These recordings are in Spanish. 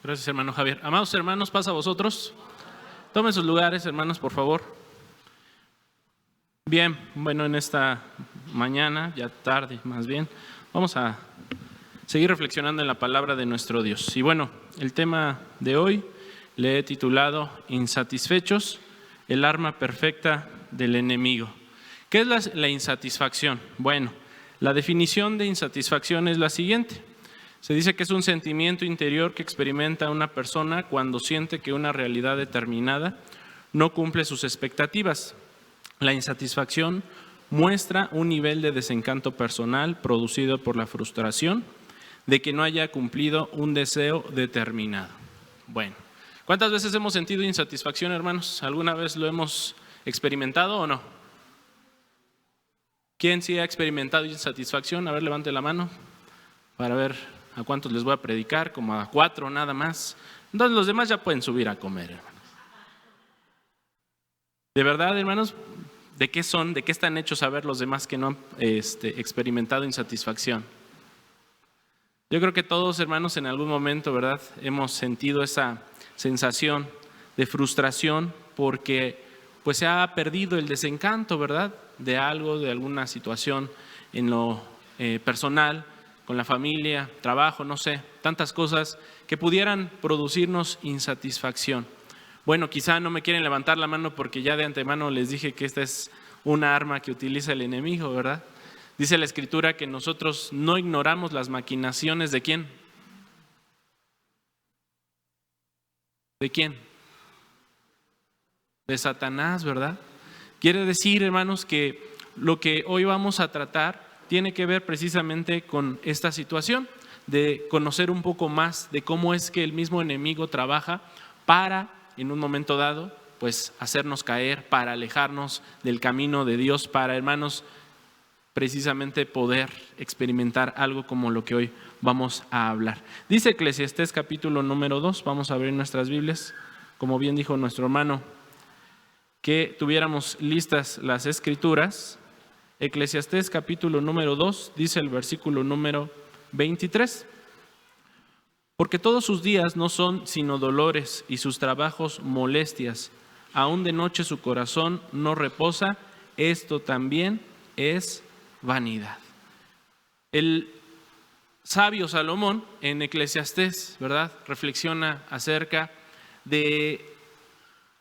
Gracias, hermano Javier. Amados hermanos, pasa a vosotros. Tomen sus lugares, hermanos, por favor. Bien, bueno, en esta mañana, ya tarde más bien, vamos a seguir reflexionando en la palabra de nuestro Dios. Y bueno, el tema de hoy le he titulado Insatisfechos, el arma perfecta del enemigo. ¿Qué es la insatisfacción? Bueno, la definición de insatisfacción es la siguiente. Se dice que es un sentimiento interior que experimenta una persona cuando siente que una realidad determinada no cumple sus expectativas. La insatisfacción muestra un nivel de desencanto personal producido por la frustración de que no haya cumplido un deseo determinado. Bueno, ¿cuántas veces hemos sentido insatisfacción, hermanos? ¿Alguna vez lo hemos experimentado o no? ¿Quién sí ha experimentado insatisfacción? A ver, levante la mano para ver a cuántos les voy a predicar, como a 4 nada más. Entonces los demás ya pueden subir a comer, hermanos. De verdad, hermanos, ¿de qué son? ¿De qué están hechos a ver los demás que no han experimentado insatisfacción? Yo creo que todos, hermanos, en algún momento, ¿verdad?, hemos sentido esa sensación de frustración porque pues se ha perdido el desencanto, ¿verdad?, de algo, de alguna situación en lo personal, con la familia, trabajo, no sé, tantas cosas que pudieran producirnos insatisfacción. Bueno, quizá no me quieren levantar la mano porque ya de antemano les dije que esta es una arma que utiliza el enemigo, ¿verdad? Dice la Escritura que nosotros no ignoramos las maquinaciones ¿de quién? ¿De quién? De Satanás, ¿verdad? Quiere decir, hermanos, que lo que hoy vamos a tratar tiene que ver precisamente con esta situación de conocer un poco más de cómo es que el mismo enemigo trabaja para, en un momento dado, pues hacernos caer, para alejarnos del camino de Dios, para, hermanos, precisamente poder experimentar algo como lo que hoy vamos a hablar. Dice Eclesiastés capítulo número 2, vamos a abrir nuestras Biblias, como bien dijo nuestro hermano, que tuviéramos listas las escrituras. Eclesiastés capítulo número 2, dice el versículo número 23. Porque todos sus días no son sino dolores y sus trabajos molestias. Aún de noche su corazón no reposa. Esto también es vanidad. El sabio Salomón en Eclesiastés, ¿verdad?, reflexiona acerca de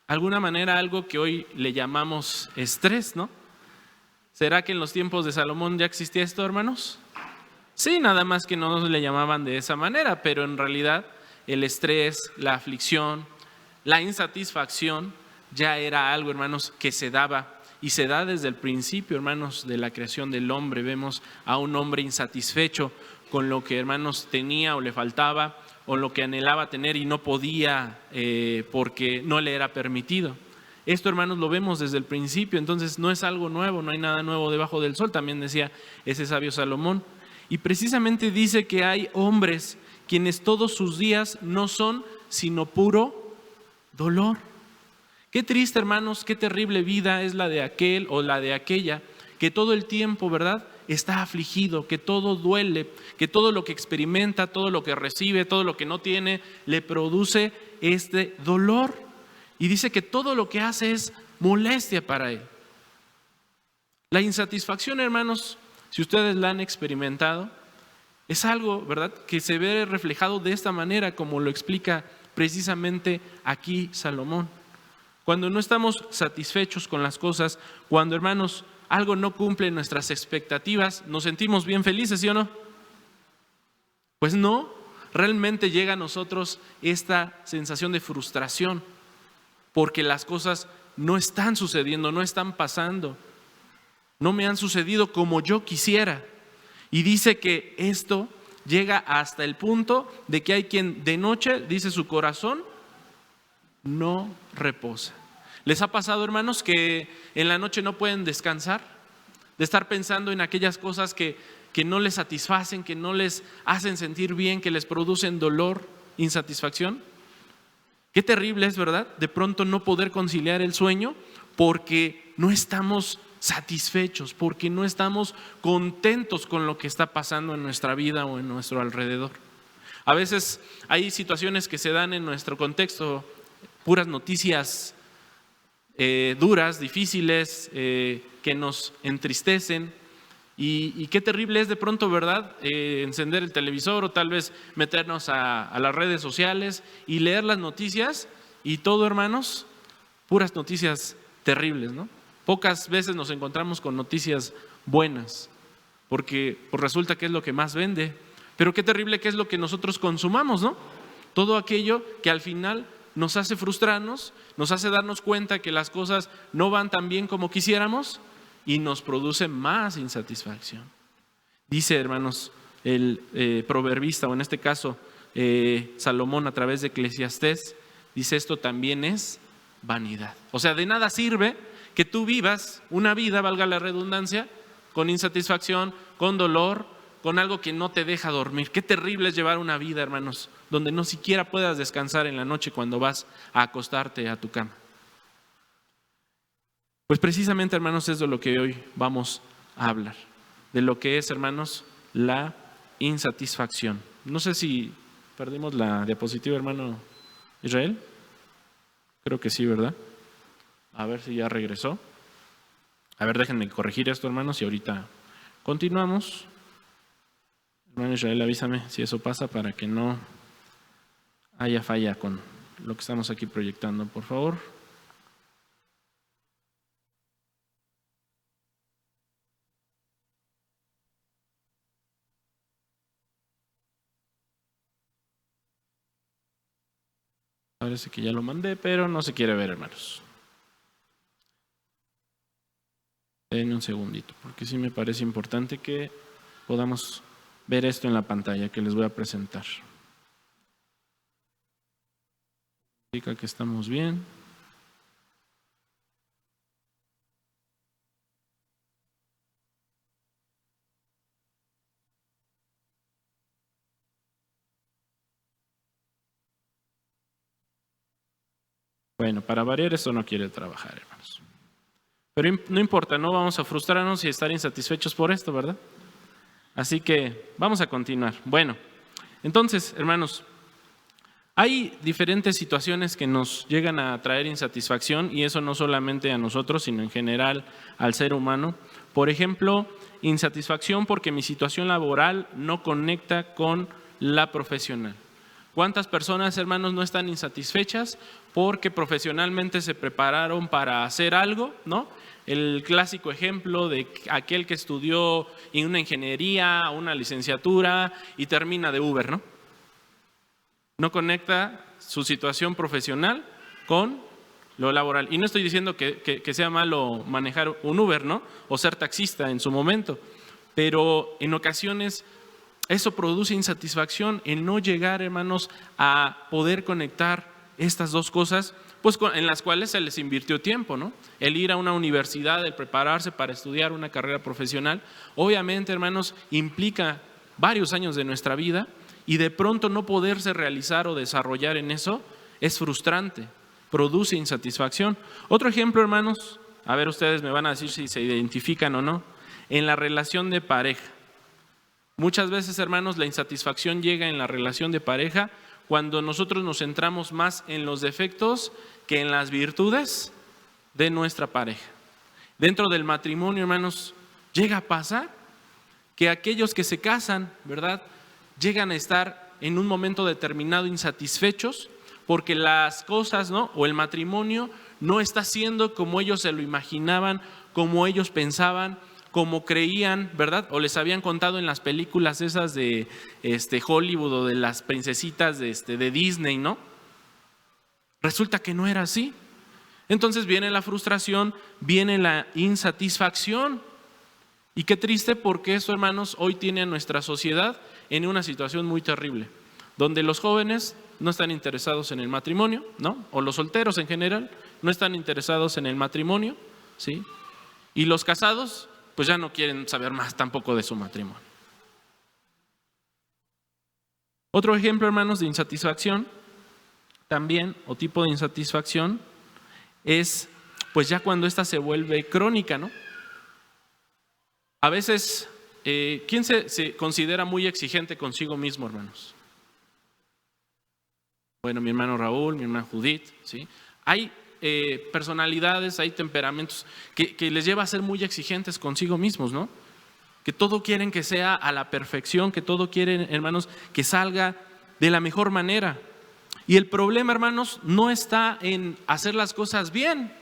alguna manera algo que hoy le llamamos estrés, ¿no? ¿Será que en los tiempos de Salomón ya existía esto, hermanos? Sí, nada más que no le llamaban de esa manera, pero en realidad el estrés, la aflicción, la insatisfacción ya era algo, hermanos, que se daba y se da desde el principio, hermanos, de la creación del hombre. Vemos a un hombre insatisfecho con lo que, hermanos, tenía o le faltaba o lo que anhelaba tener y no podía porque no le era permitido. Esto, hermanos, lo vemos desde el principio, entonces no es algo nuevo, no hay nada nuevo debajo del sol, también decía ese sabio Salomón. Y precisamente dice que hay hombres quienes todos sus días no son sino puro dolor. Qué triste, hermanos, qué terrible vida es la de aquel o la de aquella que todo el tiempo, ¿verdad?, está afligido, que todo duele, que todo lo que experimenta, todo lo que recibe, todo lo que no tiene, le produce este dolor. Y dice que todo lo que hace es molestia para él. La insatisfacción, hermanos, si ustedes la han experimentado, es algo, ¿verdad?, que se ve reflejado de esta manera, como lo explica precisamente aquí Salomón. Cuando no estamos satisfechos con las cosas, cuando, hermanos, algo no cumple nuestras expectativas, ¿nos sentimos bien felices, sí o no? Pues no, realmente llega a nosotros esta sensación de frustración, porque las cosas no están sucediendo, no están pasando, no me han sucedido como yo quisiera. Y dice que esto llega hasta el punto de que hay quien de noche, dice, su corazón no reposa. ¿Les ha pasado, hermanos, que en la noche no pueden descansar? De estar pensando en aquellas cosas que no les satisfacen, que no les hacen sentir bien, que les producen dolor, insatisfacción. Qué terrible es, ¿verdad?, de pronto no poder conciliar el sueño porque no estamos satisfechos, porque no estamos contentos con lo que está pasando en nuestra vida o en nuestro alrededor. A veces hay situaciones que se dan en nuestro contexto, puras noticias duras, difíciles, que nos entristecen. Y qué terrible es de pronto, ¿verdad? Encender el televisor o tal vez meternos a las redes sociales y leer las noticias y todo, hermanos, puras noticias terribles, ¿no? Pocas veces nos encontramos con noticias buenas, porque pues resulta que es lo que más vende. Pero qué terrible que es lo que nosotros consumamos, ¿no? Todo aquello que al final nos hace frustrarnos, nos hace darnos cuenta que las cosas no van tan bien como quisiéramos y nos produce más insatisfacción. Dice, hermanos, el proverbista, o en este caso Salomón a través de Eclesiastés, dice: esto también es vanidad. O sea, de nada sirve que tú vivas una vida, valga la redundancia, con insatisfacción, con dolor, con algo que no te deja dormir. Qué terrible es llevar una vida, hermanos, donde no siquiera puedas descansar en la noche cuando vas a acostarte a tu cama. Pues precisamente, hermanos, es de lo que hoy vamos a hablar, de lo que es, hermanos, la insatisfacción. No sé si perdimos la diapositiva, hermano Israel. Creo que sí, ¿verdad? A ver si ya regresó. A ver, déjenme corregir esto, hermanos, y ahorita continuamos. Hermano Israel, avísame si eso pasa para que no haya falla con lo que estamos aquí proyectando, por favor. Parece que ya lo mandé, pero no se quiere ver, hermanos. Denme un segundito, porque sí me parece importante que podamos ver esto en la pantalla que les voy a presentar. Indica que estamos bien. Bueno, para variar, esto no quiere trabajar, hermanos. Pero no importa, no vamos a frustrarnos y estar insatisfechos por esto, ¿verdad? Así que vamos a continuar. Bueno, entonces, hermanos, hay diferentes situaciones que nos llegan a traer insatisfacción, y eso no solamente a nosotros, sino en general al ser humano. Por ejemplo, insatisfacción porque mi situación laboral no conecta con la profesional. ¿Cuántas personas, hermanos, no están insatisfechas porque profesionalmente se prepararon para hacer algo, ¿no? El clásico ejemplo de aquel que estudió en una ingeniería, una licenciatura y termina de Uber, ¿no? No conecta su situación profesional con lo laboral. Y no estoy diciendo que sea malo manejar un Uber, ¿no? O ser taxista en su momento, pero en ocasiones eso produce insatisfacción, el no llegar, hermanos, a poder conectar estas dos cosas, pues en las cuales se les invirtió tiempo, ¿no? El ir a una universidad, el prepararse para estudiar una carrera profesional, obviamente, hermanos, implica varios años de nuestra vida, y de pronto no poderse realizar o desarrollar en eso es frustrante, produce insatisfacción. Otro ejemplo, hermanos, a ver, ustedes me van a decir si se identifican o no, en la relación de pareja. Muchas veces, hermanos, la insatisfacción llega en la relación de pareja cuando nosotros nos centramos más en los defectos que en las virtudes de nuestra pareja. Dentro del matrimonio, hermanos, llega a pasar que aquellos que se casan, ¿verdad?, llegan a estar en un momento determinado insatisfechos porque las cosas, ¿no?, o el matrimonio no está siendo como ellos se lo imaginaban, como ellos pensaban, como creían, ¿verdad? O les habían contado en las películas esas de Hollywood o de las princesitas de Disney, ¿no? Resulta que no era así. Entonces viene la frustración, viene la insatisfacción. Y qué triste, porque eso, hermanos, hoy tiene a nuestra sociedad en una situación muy terrible, donde los jóvenes no están interesados en el matrimonio, ¿no? O los solteros en general no están interesados en el matrimonio, ¿sí? Y los casados pues ya no quieren saber más tampoco de su matrimonio. Otro ejemplo, hermanos, de insatisfacción también, o tipo de insatisfacción, es pues ya cuando esta se vuelve crónica, ¿no? A veces, ¿quién se considera muy exigente consigo mismo, hermanos? Bueno, mi hermano Raúl, mi hermana Judith, ¿sí? Hay personalidades, hay temperamentos que les lleva a ser muy exigentes consigo mismos, ¿no? Que todo quieren que sea a la perfección, que todo quieren, hermanos, que salga de la mejor manera. Y el problema, hermanos, no está en hacer las cosas bien,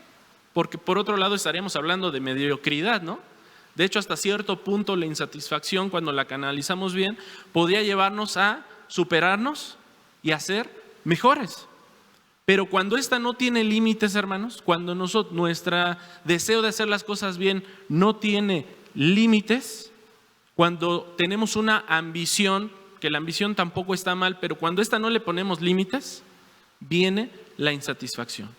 porque por otro lado estaríamos hablando de mediocridad, ¿no? De hecho, hasta cierto punto la insatisfacción, cuando la canalizamos bien, podría llevarnos a superarnos y a ser mejores. Pero cuando esta no tiene límites, hermanos, cuando nuestro deseo de hacer las cosas bien no tiene límites, cuando tenemos una ambición, que la ambición tampoco está mal, pero cuando esta no le ponemos límites, viene la insatisfacción.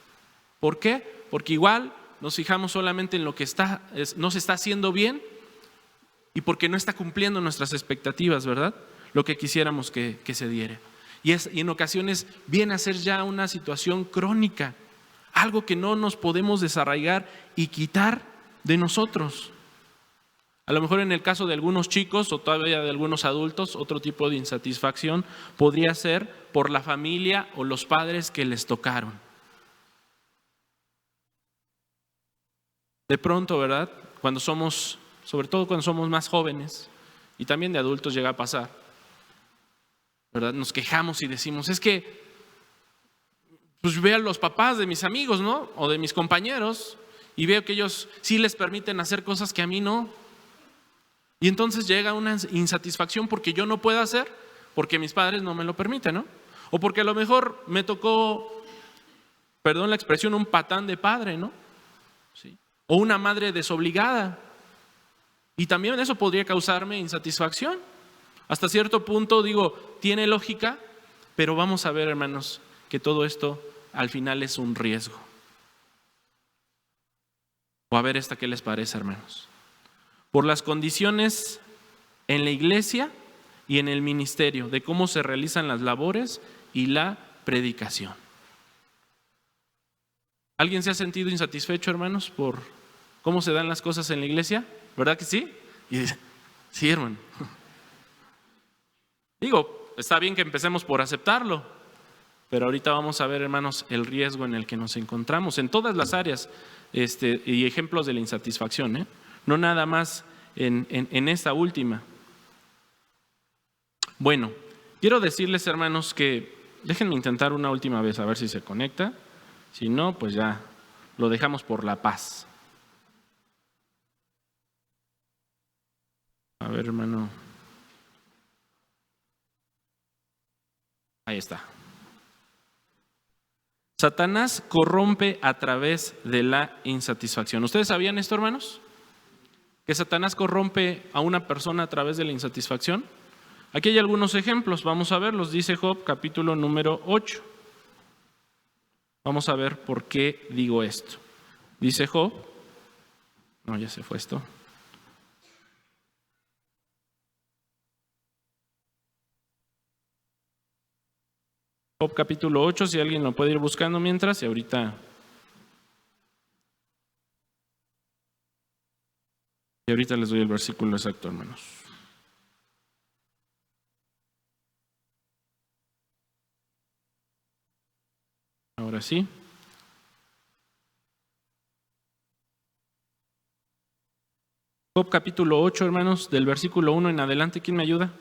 ¿Por qué? Porque igual nos fijamos solamente en lo que no se está haciendo bien y porque no está cumpliendo nuestras expectativas, ¿verdad? Lo que quisiéramos que se diera. Y en ocasiones viene a ser ya una situación crónica, algo que no nos podemos desarraigar y quitar de nosotros. A lo mejor en el caso de algunos chicos o todavía de algunos adultos, otro tipo de insatisfacción podría ser por la familia o los padres que les tocaron. De pronto, ¿verdad? Sobre todo cuando somos más jóvenes, y también de adultos llega a pasar, ¿verdad? Nos quejamos y decimos, es que pues veo a los papás de mis amigos, ¿no? O de mis compañeros, y veo que ellos sí les permiten hacer cosas que a mí no. Y entonces llega una insatisfacción porque yo no puedo hacer, porque mis padres no me lo permiten, ¿no? O porque a lo mejor me tocó, perdón la expresión, un patán de padre, ¿no? ¿Sí? O una madre desobligada. Y también eso podría causarme insatisfacción. Hasta cierto punto, digo, tiene lógica, pero vamos a ver, hermanos, que todo esto al final es un riesgo. O a ver esta, ¿qué les parece, hermanos? Por las condiciones en la iglesia y en el ministerio, de cómo se realizan las labores y la predicación. ¿Alguien se ha sentido insatisfecho, hermanos, por cómo se dan las cosas en la iglesia? ¿Verdad que sí? Y dice, sí, hermano. Digo, está bien que empecemos por aceptarlo, pero ahorita vamos a ver, hermanos, el riesgo en el que nos encontramos en todas las áreas y ejemplos de la insatisfacción, ¿eh? No nada más en esta última. Bueno, quiero decirles, hermanos, que déjenme intentar una última vez a ver si se conecta. Si no, pues ya lo dejamos por la paz. A ver, hermano. Ahí está. Satanás corrompe a través de la insatisfacción. ¿Ustedes sabían esto, hermanos? Que Satanás corrompe a una persona a través de la insatisfacción. Aquí hay algunos ejemplos, vamos a verlos. Dice Job, capítulo número 8. Vamos a ver por qué digo esto. Dice Job, no, ya se fue esto. Job capítulo 8, si alguien lo puede ir buscando mientras, y ahorita les doy el versículo exacto, hermanos. Ahora sí. Job capítulo 8, hermanos, del versículo 1 en adelante, ¿quién me ayuda?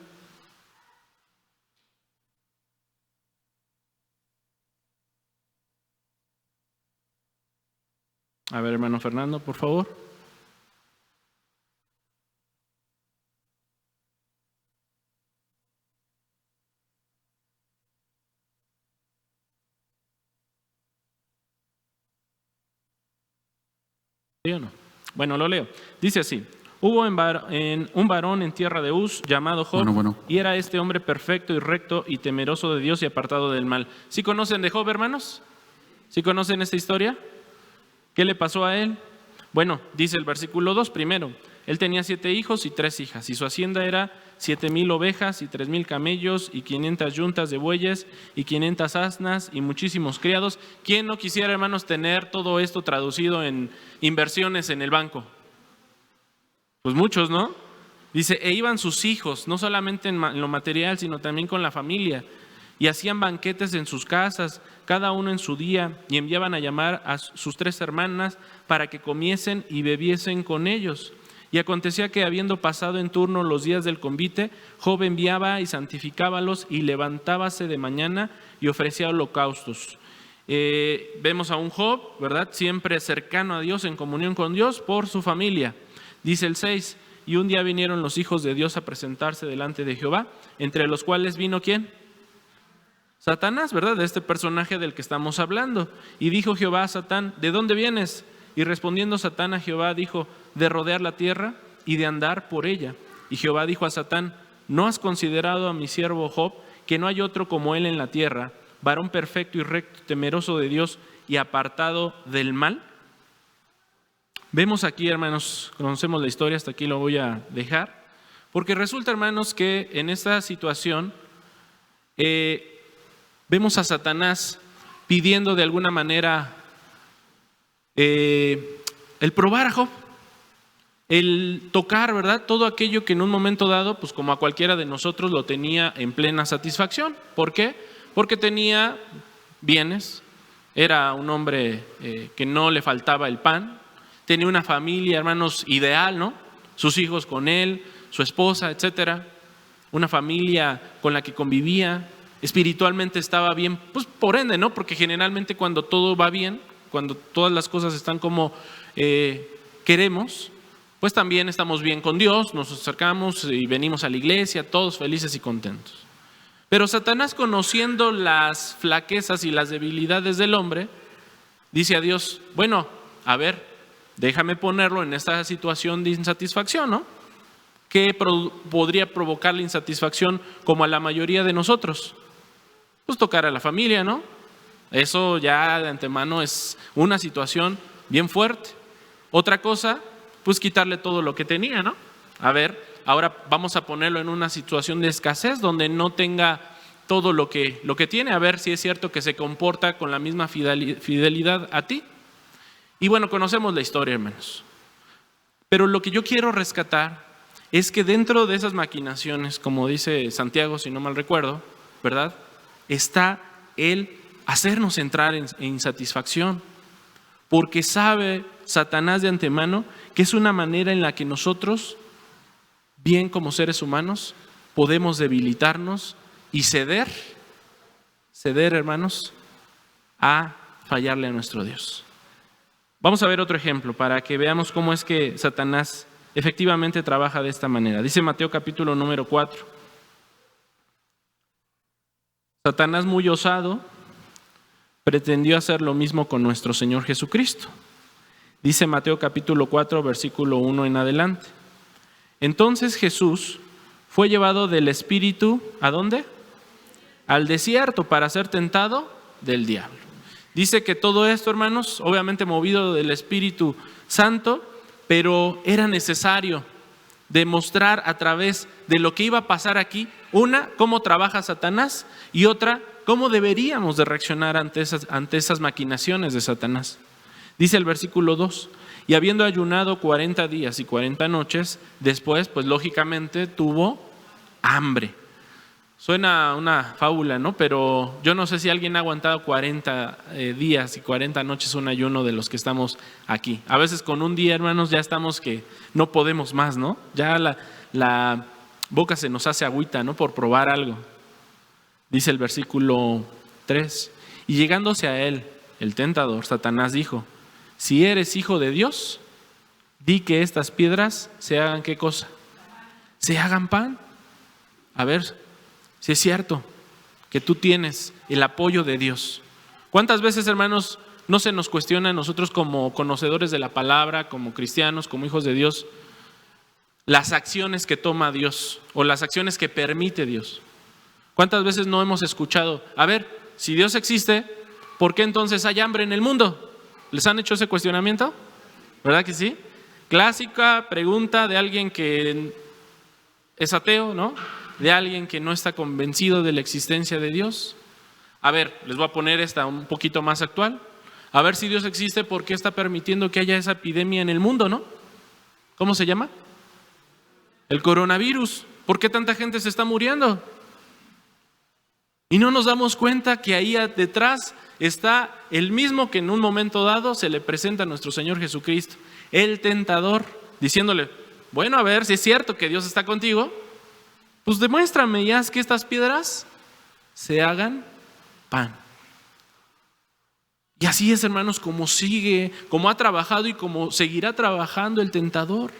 A ver, hermano Fernando, por favor. ¿Sí o no? Bueno, lo leo. Dice así. Hubo un varón en tierra de Uz llamado Job, y era este hombre perfecto y recto y temeroso de Dios y apartado del mal. ¿Sí conocen de Job, hermanos? ¿Sí conocen esta historia? ¿Qué le pasó a él? Bueno, dice el versículo 2 primero. Él tenía 7 hijos y 3 hijas, y su hacienda era 7,000 ovejas y 3,000 camellos y 500 yuntas de bueyes y 500 asnas y muchísimos criados. ¿Quién no quisiera, hermanos, tener todo esto traducido en inversiones en el banco? Pues muchos, ¿no? Dice, e iban sus hijos, no solamente en lo material, sino también con la familia. y hacían banquetes en sus casas, cada uno en su día, y enviaban a llamar a sus 3 hermanas para que comiesen y bebiesen con ellos. Y acontecía que, habiendo pasado en turno los días del convite, Job enviaba y santificábalos, y levantábase de mañana y ofrecía holocaustos. Vemos a un Job, ¿verdad?, siempre cercano a Dios, en comunión con Dios por su familia. Dice el 6, y un día vinieron los hijos de Dios a presentarse delante de Jehová, entre los cuales vino ¿quién? Satanás, ¿verdad?, de este personaje del que estamos hablando. Y dijo Jehová a Satán, ¿de dónde vienes? Y respondiendo Satán a Jehová dijo, de rodear la tierra y de andar por ella. Y Jehová dijo a Satán, ¿no has considerado a mi siervo Job, que no hay otro como él en la tierra, varón perfecto y recto, temeroso de Dios y apartado del mal? Vemos aquí, hermanos, conocemos la historia, hasta aquí lo voy a dejar, porque resulta, hermanos, que en esta situación vemos a Satanás pidiendo de alguna manera el probar a Job, el tocar, ¿verdad?, todo aquello que en un momento dado, pues como a cualquiera de nosotros, lo tenía en plena satisfacción. ¿Por qué? Porque tenía bienes, era un hombre que no le faltaba el pan, tenía una familia, hermanos, ideal, ¿no? Sus hijos con él, su esposa, etcétera, una familia con la que convivía, espiritualmente estaba bien, pues por ende, ¿no? Porque generalmente cuando todo va bien, cuando todas las cosas están como queremos, pues también estamos bien con Dios, nos acercamos y venimos a la iglesia, todos felices y contentos. Pero Satanás, conociendo las flaquezas y las debilidades del hombre, dice a Dios, bueno, a ver, déjame ponerlo en esta situación de insatisfacción, ¿no? ¿Qué podría provocar la insatisfacción como a la mayoría de nosotros? Pues tocar a la familia, ¿no? Eso ya de antemano es una situación bien fuerte. Otra cosa, pues quitarle todo lo que tenía, ¿no? A ver, ahora vamos a ponerlo en una situación de escasez donde no tenga todo lo que tiene, a ver si es cierto que se comporta con la misma fidelidad a ti. Y bueno, conocemos la historia, hermanos. Pero lo que yo quiero rescatar es que dentro de esas maquinaciones, como dice Santiago, si no mal recuerdo, ¿verdad?, está el hacernos entrar en insatisfacción, porque sabe Satanás de antemano que es una manera en la que nosotros, bien como seres humanos, podemos debilitarnos y ceder, hermanos, a fallarle a nuestro Dios. Vamos a ver otro ejemplo para que veamos cómo es que Satanás efectivamente trabaja de esta manera. Dice Mateo capítulo número 4. Satanás, muy osado, pretendió hacer lo mismo con nuestro Señor Jesucristo. Dice Mateo capítulo 4, versículo 1 en adelante. Entonces Jesús fue llevado del Espíritu, ¿a dónde? Al desierto, para ser tentado del diablo. Dice que todo esto, hermanos, obviamente movido del Espíritu Santo, pero era necesario demostrar a través de lo que iba a pasar aquí, una, cómo trabaja Satanás, y otra, cómo deberíamos de reaccionar ante esas maquinaciones de Satanás. Dice el versículo 2, y habiendo ayunado 40 días y 40 noches, después, pues lógicamente tuvo hambre. Suena una fábula, ¿no? Pero yo no sé si alguien ha aguantado 40 días y 40 noches un ayuno de los que estamos aquí. A veces con un día, hermanos, ya estamos que no podemos más, ¿no? Ya la boca se nos hace agüita, ¿no? Por probar algo. Dice el versículo 3, y llegándose a él, el tentador, Satanás dijo, si eres hijo de Dios, di que estas piedras se hagan, ¿qué cosa? Se hagan pan. A ver, si es cierto que tú tienes el apoyo de Dios. ¿Cuántas veces, hermanos, no se nos cuestiona a nosotros como conocedores de la palabra, como cristianos, como hijos de Dios, las acciones que toma Dios o las acciones que permite Dios? ¿Cuántas veces no hemos escuchado, a ver, si Dios existe, ¿por qué entonces hay hambre en el mundo? ¿Les han hecho ese cuestionamiento? ¿Verdad que sí? Clásica pregunta de alguien que es ateo, ¿no? De alguien que no está convencido de la existencia de Dios. A ver, les voy a poner esta un poquito más actual. A ver, si Dios existe, ¿por qué está permitiendo que haya esa epidemia en el mundo, no? ¿Cómo se llama? El coronavirus. ¿Por qué tanta gente se está muriendo? Y no nos damos cuenta que ahí detrás está el mismo que en un momento dado se le presenta a nuestro Señor Jesucristo, el tentador, diciéndole, bueno, a ver, si es cierto que Dios está contigo, pues demuéstrame y haz que estas piedras se hagan pan. Y así es, hermanos, como sigue, como ha trabajado y como seguirá trabajando el tentador,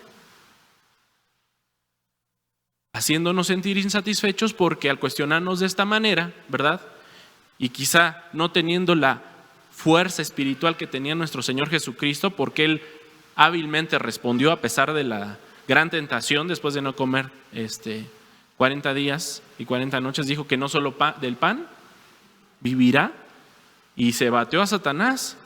haciéndonos sentir insatisfechos porque al cuestionarnos de esta manera, ¿verdad? Y quizá no teniendo la fuerza espiritual que tenía nuestro Señor Jesucristo, porque Él hábilmente respondió a pesar de la gran tentación después de no comer 40 días y 40 noches, dijo que no solo del pan vivirá, y se batió a Satanás.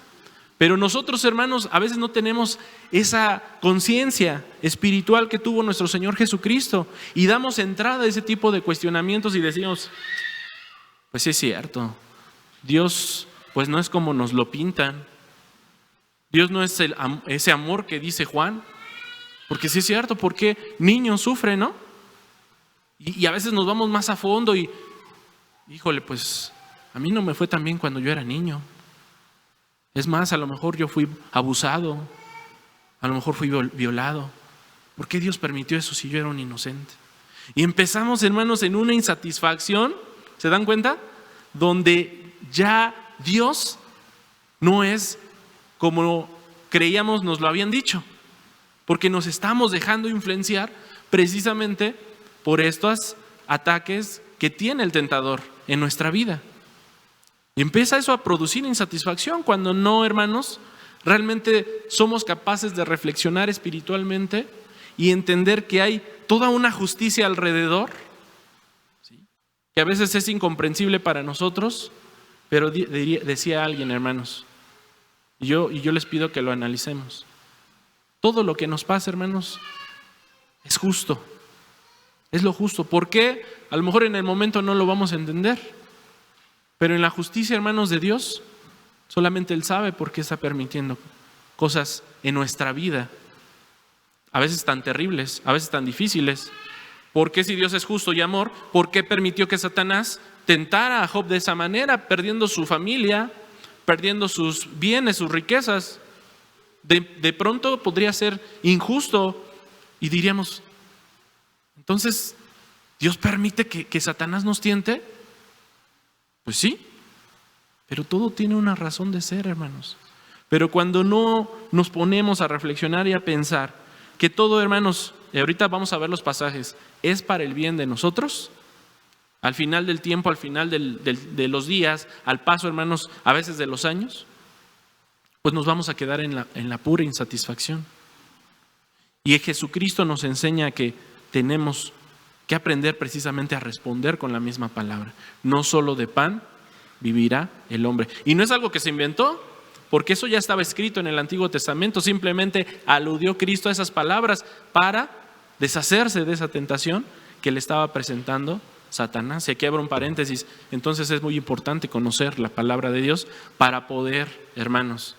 Pero nosotros, hermanos, a veces no tenemos esa conciencia espiritual que tuvo nuestro Señor Jesucristo y damos entrada a ese tipo de cuestionamientos y decimos, pues sí es cierto, Dios pues no es como nos lo pintan, Dios no es ese amor que dice Juan, porque sí es cierto, porque niños sufren, ¿no? Y a veces nos vamos más a fondo y, híjole, pues a mí no me fue tan bien cuando yo era niño. Es más, a lo mejor yo fui abusado, a lo mejor fui violado. ¿Por qué Dios permitió eso si yo era un inocente? Y empezamos, hermanos, en una insatisfacción, ¿se dan cuenta? Donde ya Dios no es como creíamos nos lo habían dicho, porque nos estamos dejando influenciar precisamente por estos ataques que tiene el tentador en nuestra vida. Y empieza eso a producir insatisfacción cuando no, hermanos, realmente somos capaces de reflexionar espiritualmente y entender que hay toda una justicia alrededor, ¿sí?, que a veces es incomprensible para nosotros, pero decía alguien, hermanos, y yo les pido que lo analicemos. Todo lo que nos pasa, hermanos, es justo, es lo justo. ¿Por qué? A lo mejor en el momento no lo vamos a entender. Pero en la justicia, hermanos, de Dios, solamente Él sabe por qué está permitiendo cosas en nuestra vida, a veces tan terribles, a veces tan difíciles. ¿Por qué, si Dios es justo y amor, por qué permitió que Satanás tentara a Job de esa manera, perdiendo su familia, perdiendo sus bienes, sus riquezas? De pronto podría ser injusto y diríamos, entonces, ¿Dios permite que Satanás nos tiente? Pues sí, pero todo tiene una razón de ser, hermanos. Pero cuando no nos ponemos a reflexionar y a pensar que todo, hermanos, y ahorita vamos a ver los pasajes, es para el bien de nosotros, al final del tiempo, al final de los días, al paso, hermanos, a veces de los años, pues nos vamos a quedar en la pura insatisfacción. Y Jesucristo nos enseña que tenemos que aprender precisamente a responder con la misma palabra. No solo de pan vivirá el hombre. Y no es algo que se inventó, porque eso ya estaba escrito en el Antiguo Testamento. Simplemente aludió Cristo a esas palabras para deshacerse de esa tentación que le estaba presentando Satanás. Y aquí abro un paréntesis. Entonces es muy importante conocer la palabra de Dios para poder, hermanos,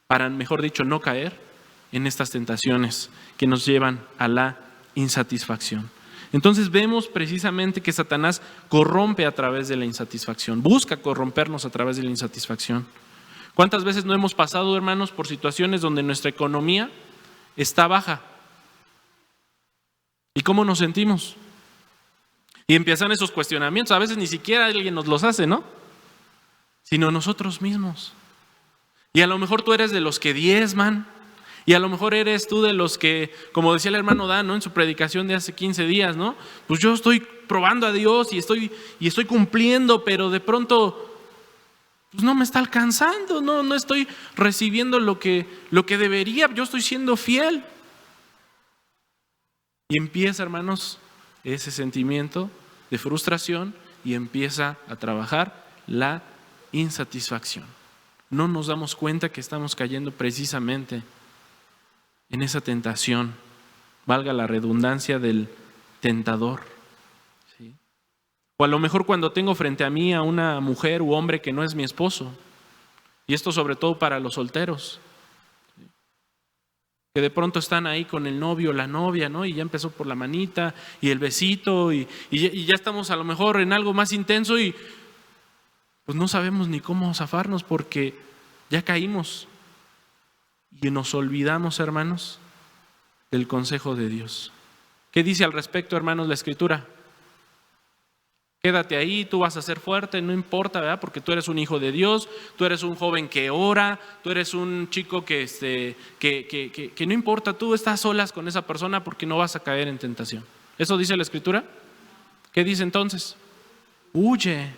para, mejor dicho, no caer en estas tentaciones que nos llevan a la insatisfacción. Entonces vemos precisamente que Satanás corrompe a través de la insatisfacción, busca corrompernos a través de la insatisfacción. ¿Cuántas veces no hemos pasado, hermanos, por situaciones donde nuestra economía está baja? ¿Y cómo nos sentimos? Y empiezan esos cuestionamientos, a veces ni siquiera alguien nos los hace, ¿no? Sino nosotros mismos. Y a lo mejor tú eres de los que diezman, y a lo mejor eres tú de los que, como decía el hermano Dan, ¿no?, en su predicación de hace 15 días, ¿no? Pues yo estoy probando a Dios y estoy cumpliendo, pero de pronto pues no me está alcanzando, no estoy recibiendo lo que debería, yo estoy siendo fiel. Y empieza, hermanos, ese sentimiento de frustración y empieza a trabajar la insatisfacción. No nos damos cuenta que estamos cayendo precisamente en esa tentación, valga la redundancia, del tentador, ¿sí? O a lo mejor cuando tengo frente a mí a una mujer u hombre que no es mi esposo, y esto sobre todo para los solteros, ¿sí?, que de pronto están ahí con el novio o la novia, ¿no? Y ya empezó por la manita y el besito y ya estamos a lo mejor en algo más intenso y pues no sabemos ni cómo zafarnos porque ya caímos y nos olvidamos, hermanos, del consejo de Dios. ¿Qué dice al respecto, hermanos, la Escritura? Quédate ahí, tú vas a ser fuerte, no importa, ¿verdad? Porque tú eres un hijo de Dios, tú eres un joven que ora, tú eres un chico que no importa, tú estás solas con esa persona porque no vas a caer en tentación. ¿Eso dice la Escritura? ¿Qué dice entonces? Huye.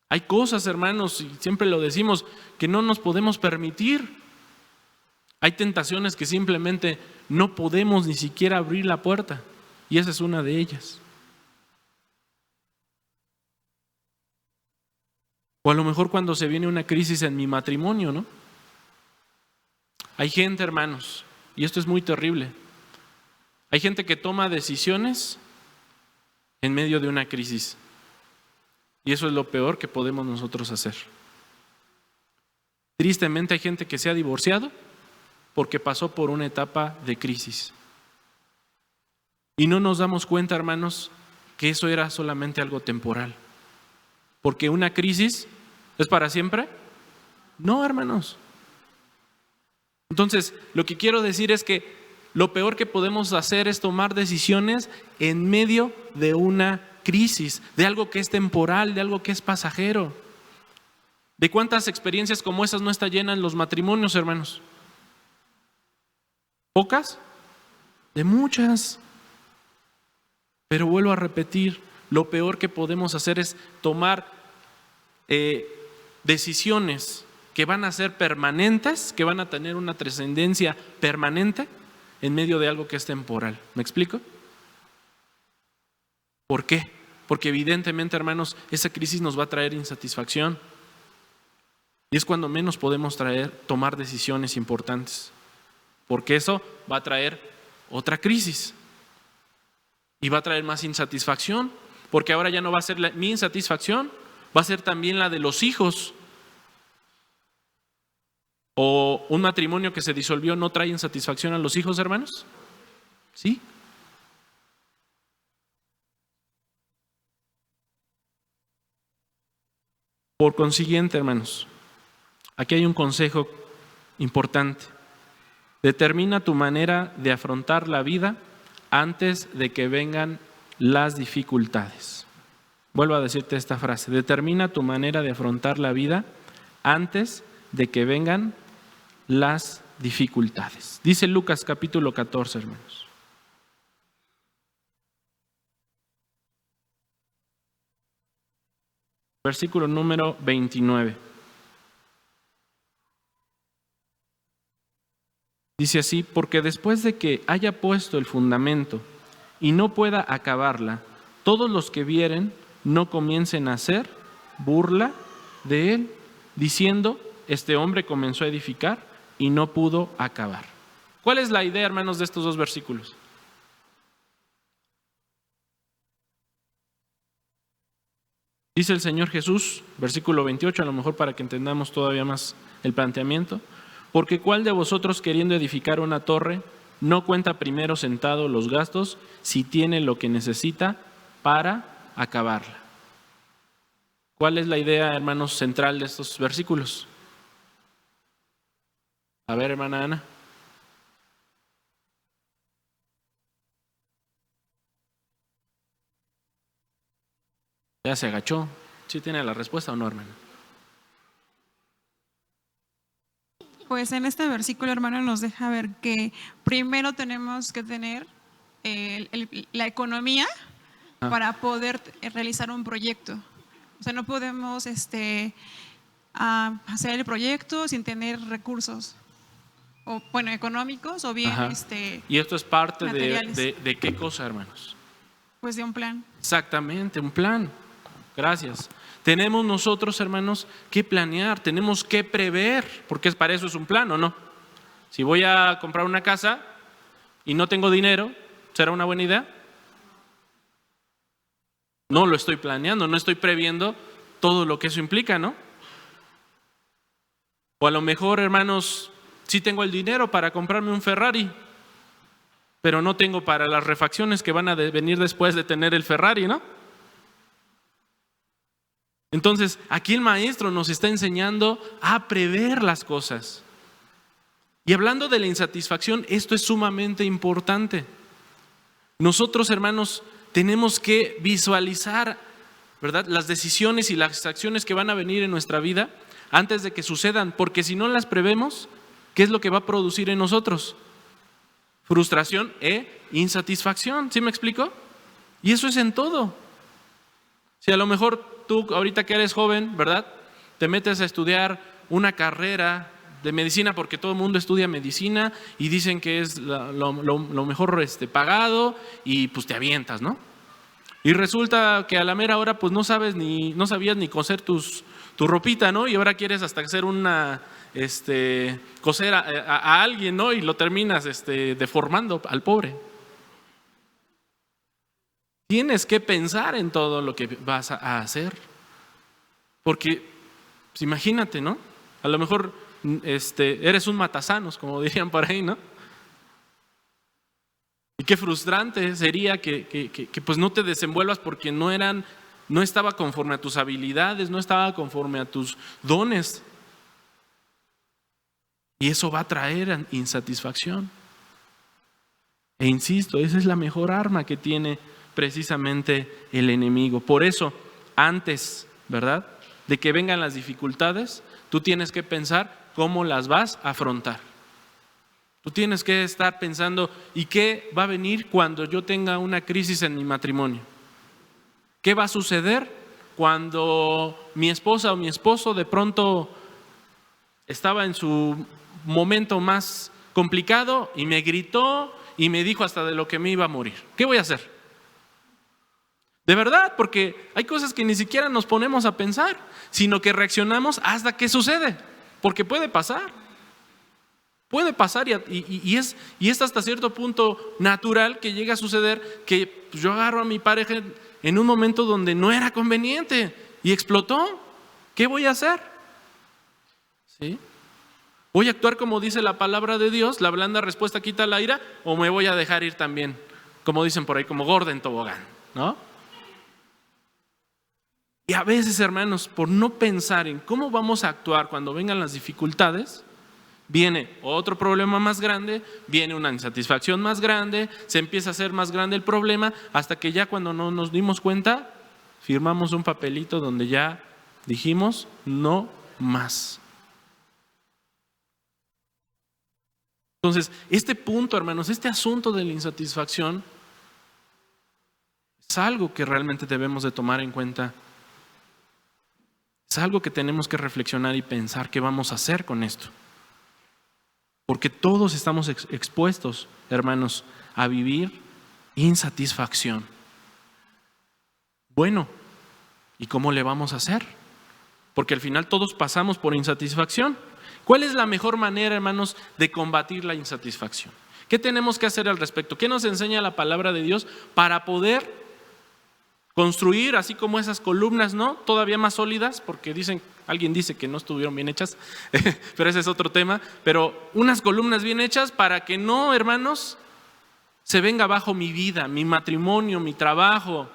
Hay cosas, hermanos, y siempre lo decimos, que no nos podemos permitir. Hay tentaciones que simplemente no podemos ni siquiera abrir la puerta, y esa es una de ellas. O a lo mejor cuando se viene una crisis en mi matrimonio, ¿no? Hay gente, hermanos, y esto es muy terrible. Hay gente que toma decisiones en medio de una crisis. Y eso es lo peor que podemos nosotros hacer. Tristemente hay gente que se ha divorciado porque pasó por una etapa de crisis. Y no nos damos cuenta, hermanos, que eso era solamente algo temporal. Porque una crisis ¿es para siempre? No, hermanos. Entonces, lo que quiero decir es que lo peor que podemos hacer es tomar decisiones en medio de una crisis, de algo que es temporal, de algo que es pasajero. ¿De cuántas experiencias como esas no está llenan los matrimonios, hermanos? ¿Pocas? De muchas. Pero vuelvo a repetir, lo peor que podemos hacer es tomar decisiones que van a ser permanentes, que van a tener una trascendencia permanente en medio de algo que es temporal. ¿Me explico? ¿Por qué? Porque evidentemente, hermanos, esa crisis nos va a traer insatisfacción. Y es cuando menos podemos tomar decisiones importantes. Porque eso va a traer otra crisis. Y va a traer más insatisfacción. Porque ahora ya no va a ser mi insatisfacción, va a ser también la de los hijos. ¿O un matrimonio que se disolvió no trae insatisfacción a los hijos, hermanos? ¿Sí? Por consiguiente, hermanos, aquí hay un consejo importante. Determina tu manera de afrontar la vida antes de que vengan las dificultades. Vuelvo a decirte esta frase. Determina tu manera de afrontar la vida antes de que vengan las dificultades. Dice Lucas capítulo 14, hermanos. Versículo número 29. Dice así: porque después de que haya puesto el fundamento y no pueda acabarla, todos los que vieren no comiencen a hacer burla de él, diciendo: este hombre comenzó a edificar y no pudo acabar. ¿Cuál es la idea, hermanos, de estos dos versículos? Dice el Señor Jesús, versículo 28, a lo mejor para que entendamos todavía más el planteamiento: porque ¿cuál de vosotros, queriendo edificar una torre, no cuenta primero sentado los gastos si tiene lo que necesita para acabarla? ¿Cuál es la idea, hermanos, central de estos versículos? A ver, hermana Ana. Ya se agachó. ¿Sí tiene la respuesta o no, hermana? Pues en este versículo, hermano, nos deja ver que primero tenemos que tener la economía para poder realizar un proyecto. O sea, no podemos hacer el proyecto sin tener recursos, o bueno, económicos o bien ¿Y esto es parte materiales. de qué cosa, hermanos? Pues de un plan. Exactamente, un plan. Gracias. Tenemos nosotros, hermanos, que planear, tenemos que prever, porque para eso es un plan, ¿o no? Si voy a comprar una casa y no tengo dinero, ¿será una buena idea? No lo estoy planeando, no estoy previendo todo lo que eso implica, ¿no? O a lo mejor, hermanos, Sí tengo el dinero para comprarme un Ferrari, pero no tengo para las refacciones que van a venir después de tener el Ferrari, ¿no? Entonces, aquí el maestro nos está enseñando a prever las cosas. Y hablando de la insatisfacción, esto es sumamente importante. Nosotros, hermanos, tenemos que visualizar, ¿verdad?, las decisiones y las acciones que van a venir en nuestra vida antes de que sucedan, porque si no las prevemos, ¿qué es lo que va a producir en nosotros? Frustración e insatisfacción, ¿sí me explico? Y eso es en todo. Si a lo mejor tú, ahorita que eres joven, ¿verdad?, te metes a estudiar una carrera de medicina porque todo el mundo estudia medicina y dicen que es lo mejor pagado y pues te avientas, ¿no? Y resulta que a la mera hora pues no sabías ni coser tu ropita, ¿no? Y ahora quieres hasta hacer una coser a alguien, ¿no? Y lo terminas deformando al pobre. Tienes que pensar en todo lo que vas a hacer. Porque, pues imagínate, ¿no? A lo mejor eres un matasanos, como dirían por ahí, ¿no? Y qué frustrante sería que pues no te desenvuelvas porque no estaba conforme a tus habilidades, no estaba conforme a tus dones. Y eso va a traer insatisfacción. E insisto, esa es la mejor arma que tiene precisamente el enemigo. Por eso, antes, ¿verdad?, de que vengan las dificultades, tú tienes que pensar cómo las vas a afrontar. Tú tienes que estar pensando, ¿y qué va a venir cuando yo tenga una crisis en mi matrimonio? ¿Qué va a suceder cuando mi esposa o mi esposo de pronto estaba en su momento más complicado y me gritó y me dijo hasta de lo que me iba a morir? ¿Qué voy a hacer? De verdad, porque hay cosas que ni siquiera nos ponemos a pensar, sino que reaccionamos hasta que sucede, porque puede pasar. Puede pasar y es hasta cierto punto natural que llegue a suceder que yo agarro a mi pareja en un momento donde no era conveniente y explotó. ¿Qué voy a hacer? ¿Sí? ¿Voy a actuar como dice la palabra de Dios, la blanda respuesta quita la ira, o me voy a dejar ir también, como dicen por ahí, como gorda en tobogán, ¿no? Y a veces, hermanos, por no pensar en cómo vamos a actuar cuando vengan las dificultades, viene otro problema más grande, viene una insatisfacción más grande, se empieza a hacer más grande el problema, hasta que ya cuando no nos dimos cuenta, firmamos un papelito donde ya dijimos no más. Entonces, este punto, hermanos, este asunto de la insatisfacción es algo que realmente debemos de tomar en cuenta. Es algo que tenemos que reflexionar y pensar qué vamos a hacer con esto. Porque todos estamos expuestos, hermanos, a vivir insatisfacción. Bueno, ¿y cómo le vamos a hacer? Porque al final todos pasamos por insatisfacción. ¿Cuál es la mejor manera, hermanos, de combatir la insatisfacción? ¿Qué tenemos que hacer al respecto? ¿Qué nos enseña la palabra de Dios para poder construir, así como esas columnas, ¿no?, todavía más sólidas, porque alguien dice que no estuvieron bien hechas, pero ese es otro tema, pero unas columnas bien hechas para que no, hermanos, se venga abajo mi vida, mi matrimonio, mi trabajo,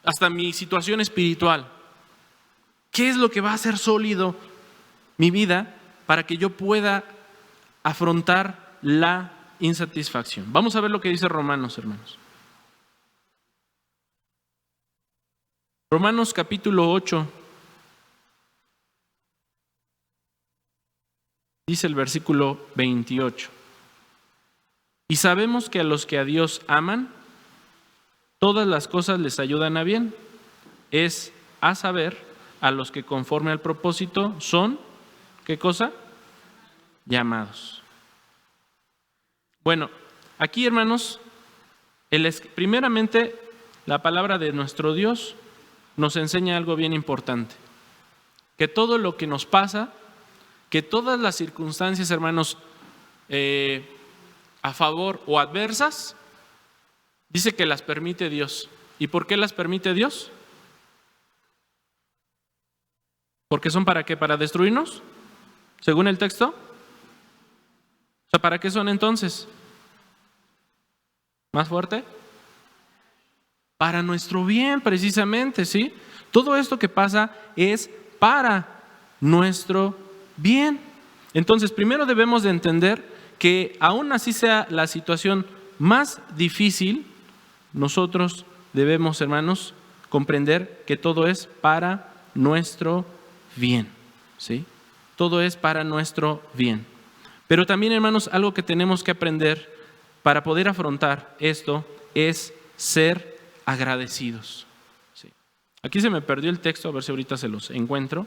hasta mi situación espiritual? ¿Qué es lo que va a hacer sólido mi vida para que yo pueda afrontar la insatisfacción? Vamos a ver lo que dice Romanos, hermanos. Romanos capítulo 8, dice el versículo 28. Y sabemos que a los que a Dios aman, todas las cosas les ayudan a bien. Es a saber, a los que conforme al propósito son, ¿qué cosa? Llamados. Bueno, aquí, hermanos, primeramente la palabra de nuestro Dios nos enseña algo bien importante, que todo lo que nos pasa, que todas las circunstancias, hermanos, a favor o adversas, dice que las permite Dios. ¿Y por qué las permite Dios? ¿Porque son para qué? ¿Para destruirnos? Según el texto. sea, ¿para qué son entonces? ¿Más fuerte? Para nuestro bien, precisamente, ¿sí? Todo esto que pasa es para nuestro bien. Entonces, primero debemos de entender que aún así sea la situación más difícil, nosotros debemos, hermanos, comprender que todo es para nuestro bien, ¿sí? Todo es para nuestro bien. Pero también, hermanos, algo que tenemos que aprender para poder afrontar esto es ser agradecidos. Sí. Aquí se me perdió el texto, a ver si ahorita se los encuentro.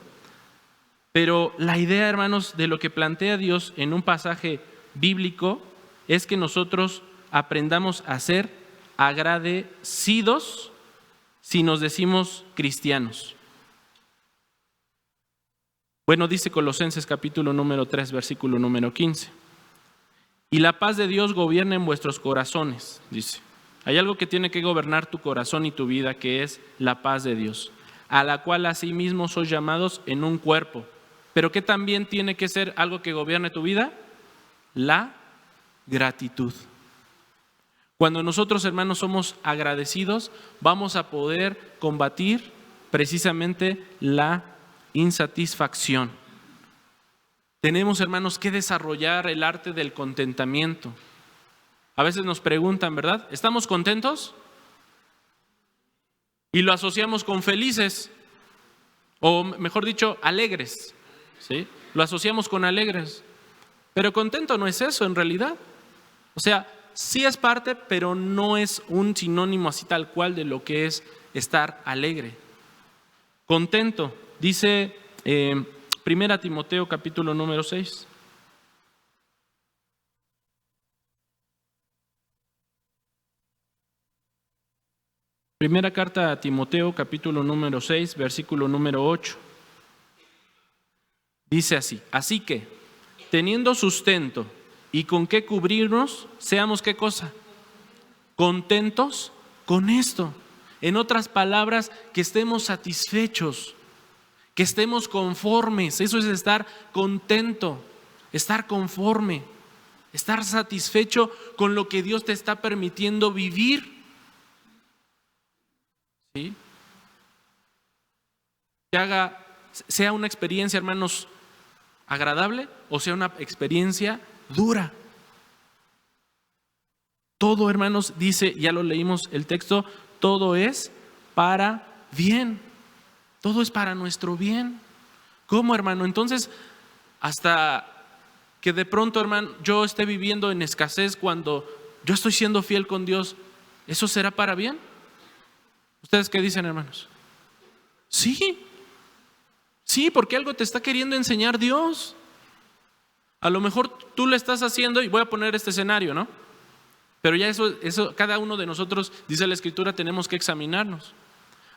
Pero la idea, hermanos, de lo que plantea Dios en un pasaje bíblico es que nosotros aprendamos a ser agradecidos si nos decimos cristianos. Bueno, dice Colosenses capítulo número 3, versículo número 15. Y la paz de Dios gobierna en vuestros corazones, dice. Hay algo que tiene que gobernar tu corazón y tu vida, que es la paz de Dios, a la cual asimismo sois llamados en un cuerpo. Pero ¿qué también tiene que ser algo que gobierne tu vida? La gratitud. Cuando nosotros, hermanos, somos agradecidos, vamos a poder combatir precisamente la insatisfacción. Tenemos, hermanos, que desarrollar el arte del contentamiento. A veces nos preguntan, ¿verdad? ¿Estamos contentos? Y lo asociamos con felices, o mejor dicho, alegres, ¿sí? Lo asociamos con alegres. Pero contento no es eso en realidad. O sea, sí es parte, pero no es un sinónimo así tal cual de lo que es estar alegre. Contento, dice 1 Timoteo capítulo número 6. Primera carta a Timoteo capítulo número 6, versículo número 8. Dice así: así que, teniendo sustento y con qué cubrirnos, seamos ¿qué cosa? Contentos con esto. En otras palabras, que estemos satisfechos, que estemos conformes. Eso es estar contento, estar conforme, estar satisfecho con lo que Dios te está permitiendo vivir. ¿Sí? Que sea una experiencia, hermanos, agradable o sea una experiencia dura. Todo, hermanos, dice, ya lo leímos el texto, todo es para bien. Todo es para nuestro bien. ¿Cómo, hermano? Entonces, hasta que de pronto, hermano, yo esté viviendo en escasez cuando yo estoy siendo fiel con Dios, ¿eso será para bien? ¿Ustedes qué dicen, hermanos? Sí. Sí, porque algo te está queriendo enseñar Dios. A lo mejor tú lo estás haciendo, y voy a poner este escenario, ¿no? Pero ya eso cada uno de nosotros, dice la Escritura, tenemos que examinarnos.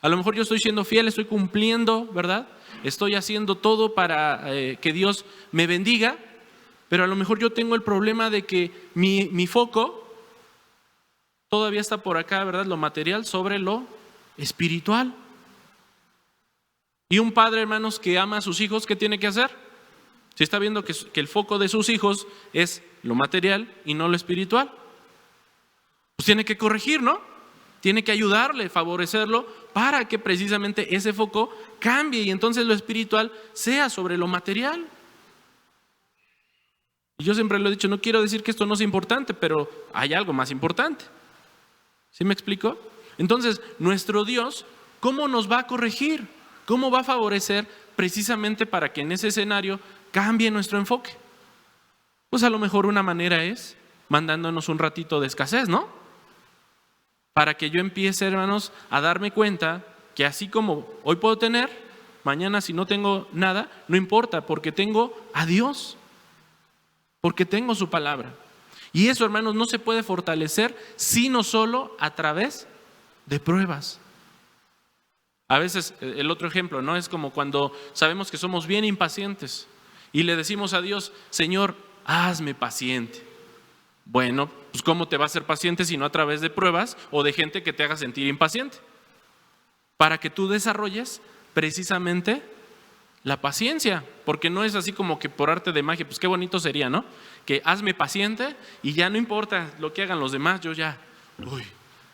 A lo mejor yo estoy siendo fiel, estoy cumpliendo, ¿verdad? Estoy haciendo todo para que Dios me bendiga, pero a lo mejor yo tengo el problema de que mi foco todavía está por acá, ¿verdad? Lo material sobre lo espiritual. Y un padre, hermanos, que ama a sus hijos, ¿qué tiene que hacer? Si está viendo que el foco de sus hijos es lo material y no lo espiritual, pues tiene que corregir, ¿no? Tiene que ayudarle, favorecerlo para que precisamente ese foco cambie y entonces lo espiritual sea sobre lo material. Y yo siempre lo he dicho, no quiero decir que esto no es importante, pero hay algo más importante. ¿Sí me explico? Entonces, nuestro Dios, ¿cómo nos va a corregir? ¿Cómo va a favorecer precisamente para que en ese escenario cambie nuestro enfoque? Pues a lo mejor una manera es mandándonos un ratito de escasez, ¿no? Para que yo empiece, hermanos, a darme cuenta que así como hoy puedo tener, mañana si no tengo nada, no importa, porque tengo a Dios, porque tengo su palabra. Y eso, hermanos, no se puede fortalecer sino solo a través de pruebas. A veces, el otro ejemplo, ¿no? Es como cuando sabemos que somos bien impacientes y le decimos a Dios: Señor, hazme paciente. Bueno, pues ¿cómo te va a hacer paciente si no a través de pruebas o de gente que te haga sentir impaciente? Para que tú desarrolles precisamente La paciencia, porque no es así como que por arte de magia, pues qué bonito sería, ¿no? Que hazme paciente y ya no importa lo que hagan los demás, yo ya,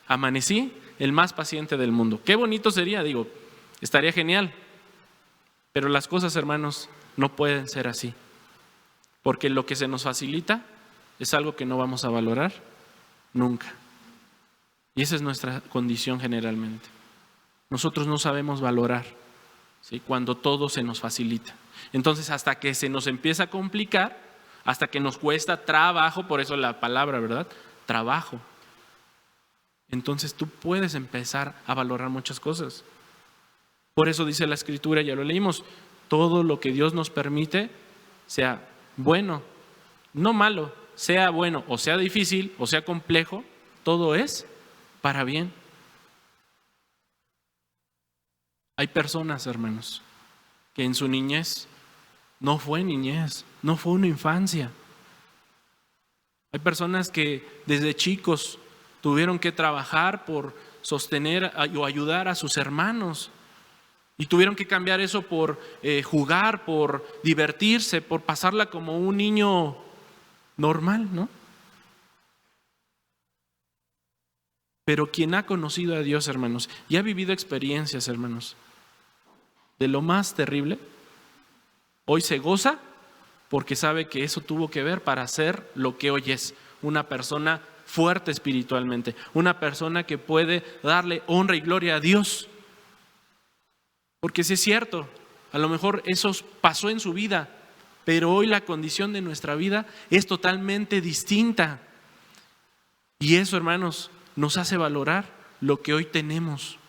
amanecí el más paciente del mundo. Qué bonito sería, digo, estaría genial. Pero las cosas, hermanos, no pueden ser así. Porque lo que se nos facilita es algo que no vamos a valorar nunca. Y esa es nuestra condición generalmente. Nosotros no sabemos valorar, ¿sí?, cuando todo se nos facilita. Entonces, hasta que se nos empieza a complicar, hasta que nos cuesta trabajo, por eso la palabra, ¿verdad? Trabajo. Entonces tú puedes empezar a valorar muchas cosas. Por eso dice la Escritura, ya lo leímos, todo lo que Dios nos permite, sea bueno, no malo, sea bueno o sea difícil o sea complejo, todo es para bien. Hay personas, hermanos, que en su niñez no fue niñez, no fue una infancia. Hay personas que desde chicos tuvieron que trabajar por sostener o ayudar a sus hermanos y tuvieron que cambiar eso por jugar, por divertirse, por pasarla como un niño normal, ¿no? Pero quien ha conocido a Dios, hermanos, y ha vivido experiencias, hermanos, de lo más terrible, hoy se goza porque sabe que eso tuvo que ver para ser lo que hoy es, una persona fuerte espiritualmente, una persona que puede darle honra y gloria a Dios. Porque sí es cierto, a lo mejor eso pasó en su vida, pero hoy la condición de nuestra vida es totalmente distinta. Y eso, hermanos, nos hace valorar lo que hoy tenemos.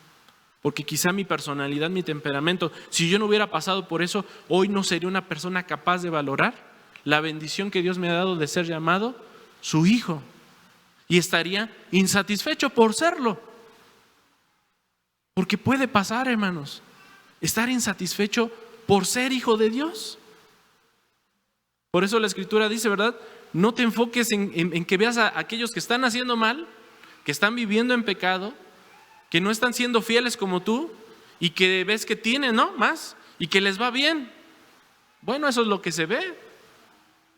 Porque quizá mi personalidad, mi temperamento, si yo no hubiera pasado por eso, hoy no sería una persona capaz de valorar la bendición que Dios me ha dado de ser llamado su hijo. Y estaría insatisfecho por serlo. Porque puede pasar, hermanos, estar insatisfecho por ser hijo de Dios. Por eso la Escritura dice, ¿verdad? No te enfoques en que veas a aquellos que están haciendo mal, que están viviendo en pecado, que no están siendo fieles como tú y que ves que tienen, ¿no?, más y que les va bien. Bueno, eso es lo que se ve,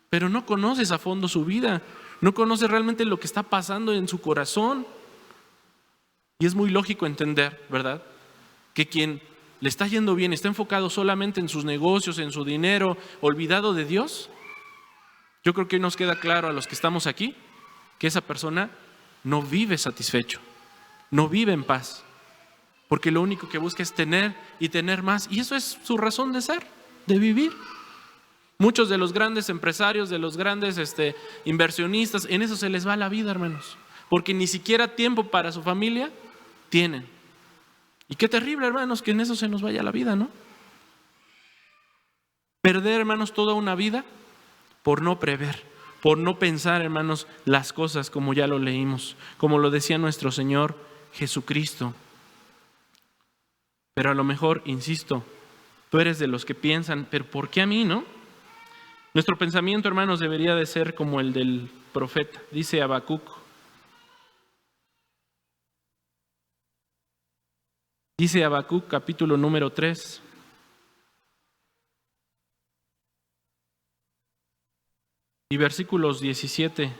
pero no conoces a fondo su vida, no conoces realmente lo que está pasando en su corazón. Y es muy lógico entender, ¿verdad?, que quien le está yendo bien, está enfocado solamente en sus negocios, en su dinero, olvidado de Dios. Yo creo que hoy nos queda claro a los que estamos aquí que esa persona no vive satisfecho, no vive en paz, porque lo único que busca es tener y tener más, y eso es su razón de ser, de vivir. Muchos de los grandes empresarios, de los grandes inversionistas, en eso se les va la vida, hermanos, porque ni siquiera tiempo para su familia tienen. Y qué terrible, hermanos, que en eso se nos vaya la vida, ¿no? Perder, hermanos, toda una vida por no prever, por no pensar, hermanos, las cosas como ya lo leímos, como lo decía nuestro Señor Jesucristo. Pero a lo mejor, insisto, tú eres de los que piensan, pero ¿por qué a mí, no? Nuestro pensamiento, hermanos, debería de ser como el del profeta, dice Habacuc. Dice Habacuc, capítulo número 3. Y versículos 17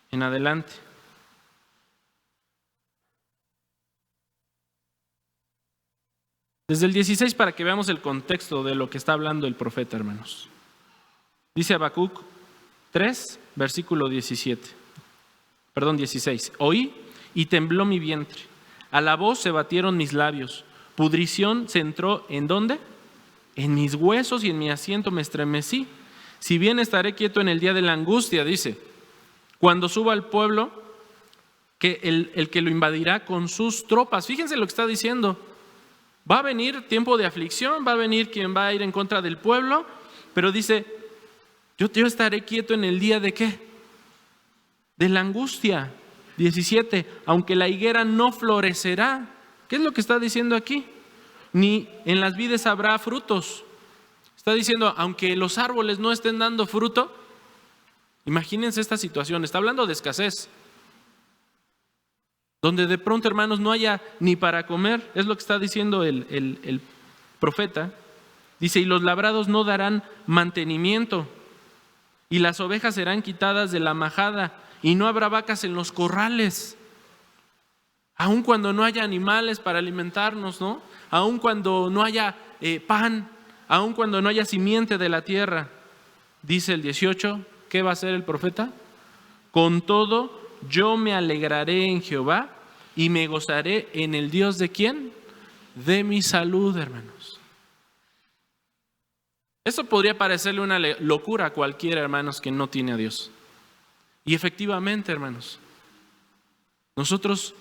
en adelante. Desde el 16 para que veamos el contexto de lo que está hablando el profeta, hermanos. Dice Habacuc 3, versículo 16. Oí y tembló mi vientre. A la voz se batieron mis labios. Pudrición se entró ¿en dónde? En mis huesos y en mi asiento me estremecí. Si bien estaré quieto en el día de la angustia, dice, cuando suba al pueblo, que el que lo invadirá con sus tropas. Fíjense lo que está diciendo. Va a venir tiempo de aflicción, va a venir quien va a ir en contra del pueblo, pero dice, yo estaré quieto en el día de ¿qué? De la angustia. 17, aunque la higuera no florecerá. ¿Qué es lo que está diciendo aquí? Ni en las vides habrá frutos. Está diciendo, aunque los árboles no estén dando fruto, imagínense esta situación, está hablando de escasez, donde de pronto, hermanos, no haya ni para comer, es lo que está diciendo el profeta. Dice, y los labrados no darán mantenimiento, y las ovejas serán quitadas de la majada, y no habrá vacas en los corrales. Aun cuando no haya animales para alimentarnos, ¿no? Aun cuando no haya pan, aun cuando no haya simiente de la tierra. Dice el 18, ¿qué va a hacer el profeta? Con todo, yo me alegraré en Jehová y me gozaré en el Dios ¿de quién? De mi salud, hermanos. Eso podría parecerle una locura a cualquiera, hermanos, que no tiene a Dios. Y efectivamente, hermanos, nosotros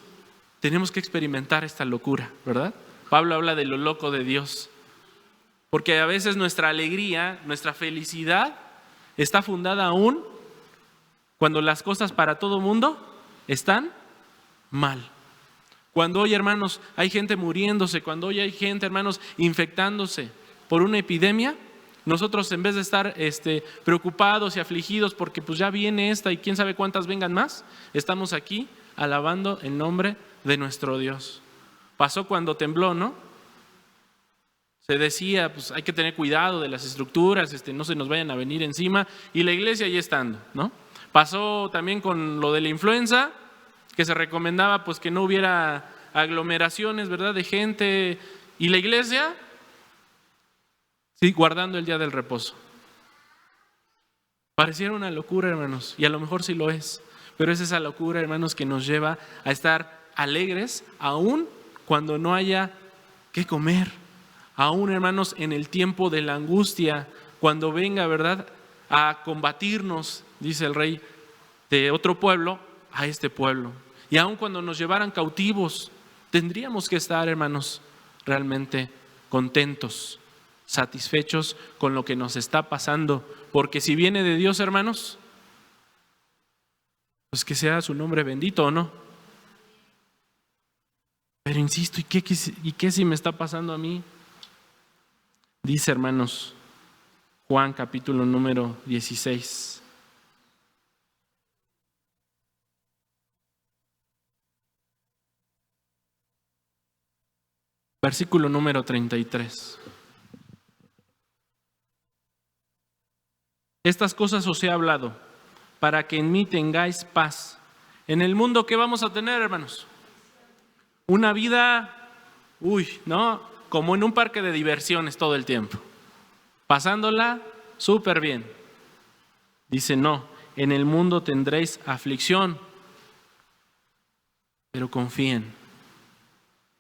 tenemos que experimentar esta locura, ¿verdad? Pablo habla de lo loco de Dios. Porque a veces nuestra alegría, nuestra felicidad está fundada aún cuando las cosas para todo mundo están mal. Cuando hoy, hermanos, hay gente muriéndose, cuando hoy hay gente, hermanos, infectándose por una epidemia, nosotros en vez de estar preocupados y afligidos porque pues ya viene esta y quién sabe cuántas vengan más, estamos aquí alabando el nombre de nuestro Dios. Pasó cuando tembló, ¿no? Se decía, pues hay que tener cuidado de las estructuras, no se nos vayan a venir encima, y la iglesia ahí estando, ¿no? Pasó también con lo de la influenza, que se recomendaba pues que no hubiera aglomeraciones, ¿verdad?, de gente, y la iglesia sí, guardando el día del reposo. Pareciera una locura, hermanos, y a lo mejor sí lo es, pero es esa locura, hermanos, que nos lleva a estar alegres aún cuando no haya qué comer, aún, hermanos, en el tiempo de la angustia, cuando venga, ¿verdad?, a combatirnos, dice el rey, de otro pueblo a este pueblo. Y aún cuando nos llevaran cautivos, tendríamos que estar, hermanos, realmente contentos, satisfechos con lo que nos está pasando, porque si viene de Dios, hermanos, pues que sea su nombre bendito, ¿o no? Pero insisto, ¿y qué si me está pasando a mí? Dice, hermanos, Juan capítulo número 16. Versículo número 33. Estas cosas os he hablado para que en mí tengáis paz. En el mundo, ¿qué vamos a tener, hermanos? Una vida, ¿no? Como en un parque de diversiones todo el tiempo, pasándola súper bien. Dice, no, en el mundo tendréis aflicción, pero confíen.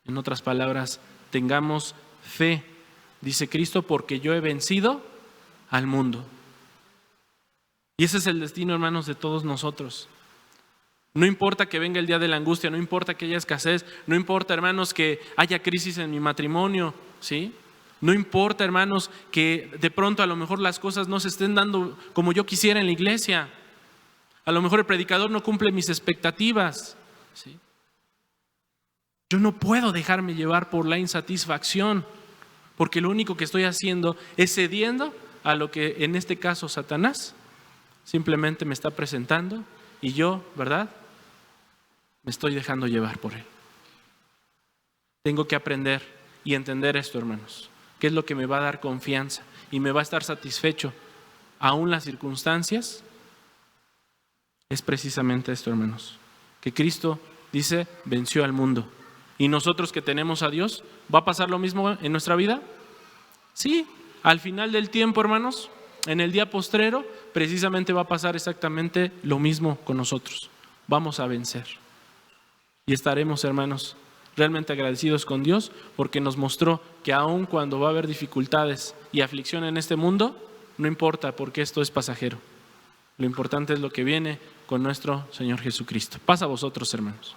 En otras palabras, tengamos fe, dice Cristo, porque yo he vencido al mundo. Y ese es el destino, hermanos, de todos nosotros. No importa que venga el día de la angustia, no importa que haya escasez, no importa, hermanos, que haya crisis en mi matrimonio, ¿sí? No importa, hermanos, que de pronto a lo mejor las cosas no se estén dando como yo quisiera en la iglesia. A lo mejor el predicador no cumple mis expectativas, ¿sí? Yo no puedo dejarme llevar por la insatisfacción, porque lo único que estoy haciendo es cediendo a lo que en este caso Satanás simplemente me está presentando y yo, ¿verdad?, me estoy dejando llevar por él. Tengo que aprender y entender esto, hermanos, que es lo que me va a dar confianza y me va a estar satisfecho aún las circunstancias. Es precisamente esto, hermanos, que Cristo dice, venció al mundo. ¿Y nosotros que tenemos a Dios, va a pasar lo mismo en nuestra vida? Sí, al final del tiempo, hermanos, en el día postrero, precisamente va a pasar exactamente lo mismo con nosotros. Vamos a vencer. Y estaremos, hermanos, realmente agradecidos con Dios porque nos mostró que aun cuando va a haber dificultades y aflicción en este mundo, no importa porque esto es pasajero. Lo importante es lo que viene con nuestro Señor Jesucristo. Paz a vosotros, hermanos.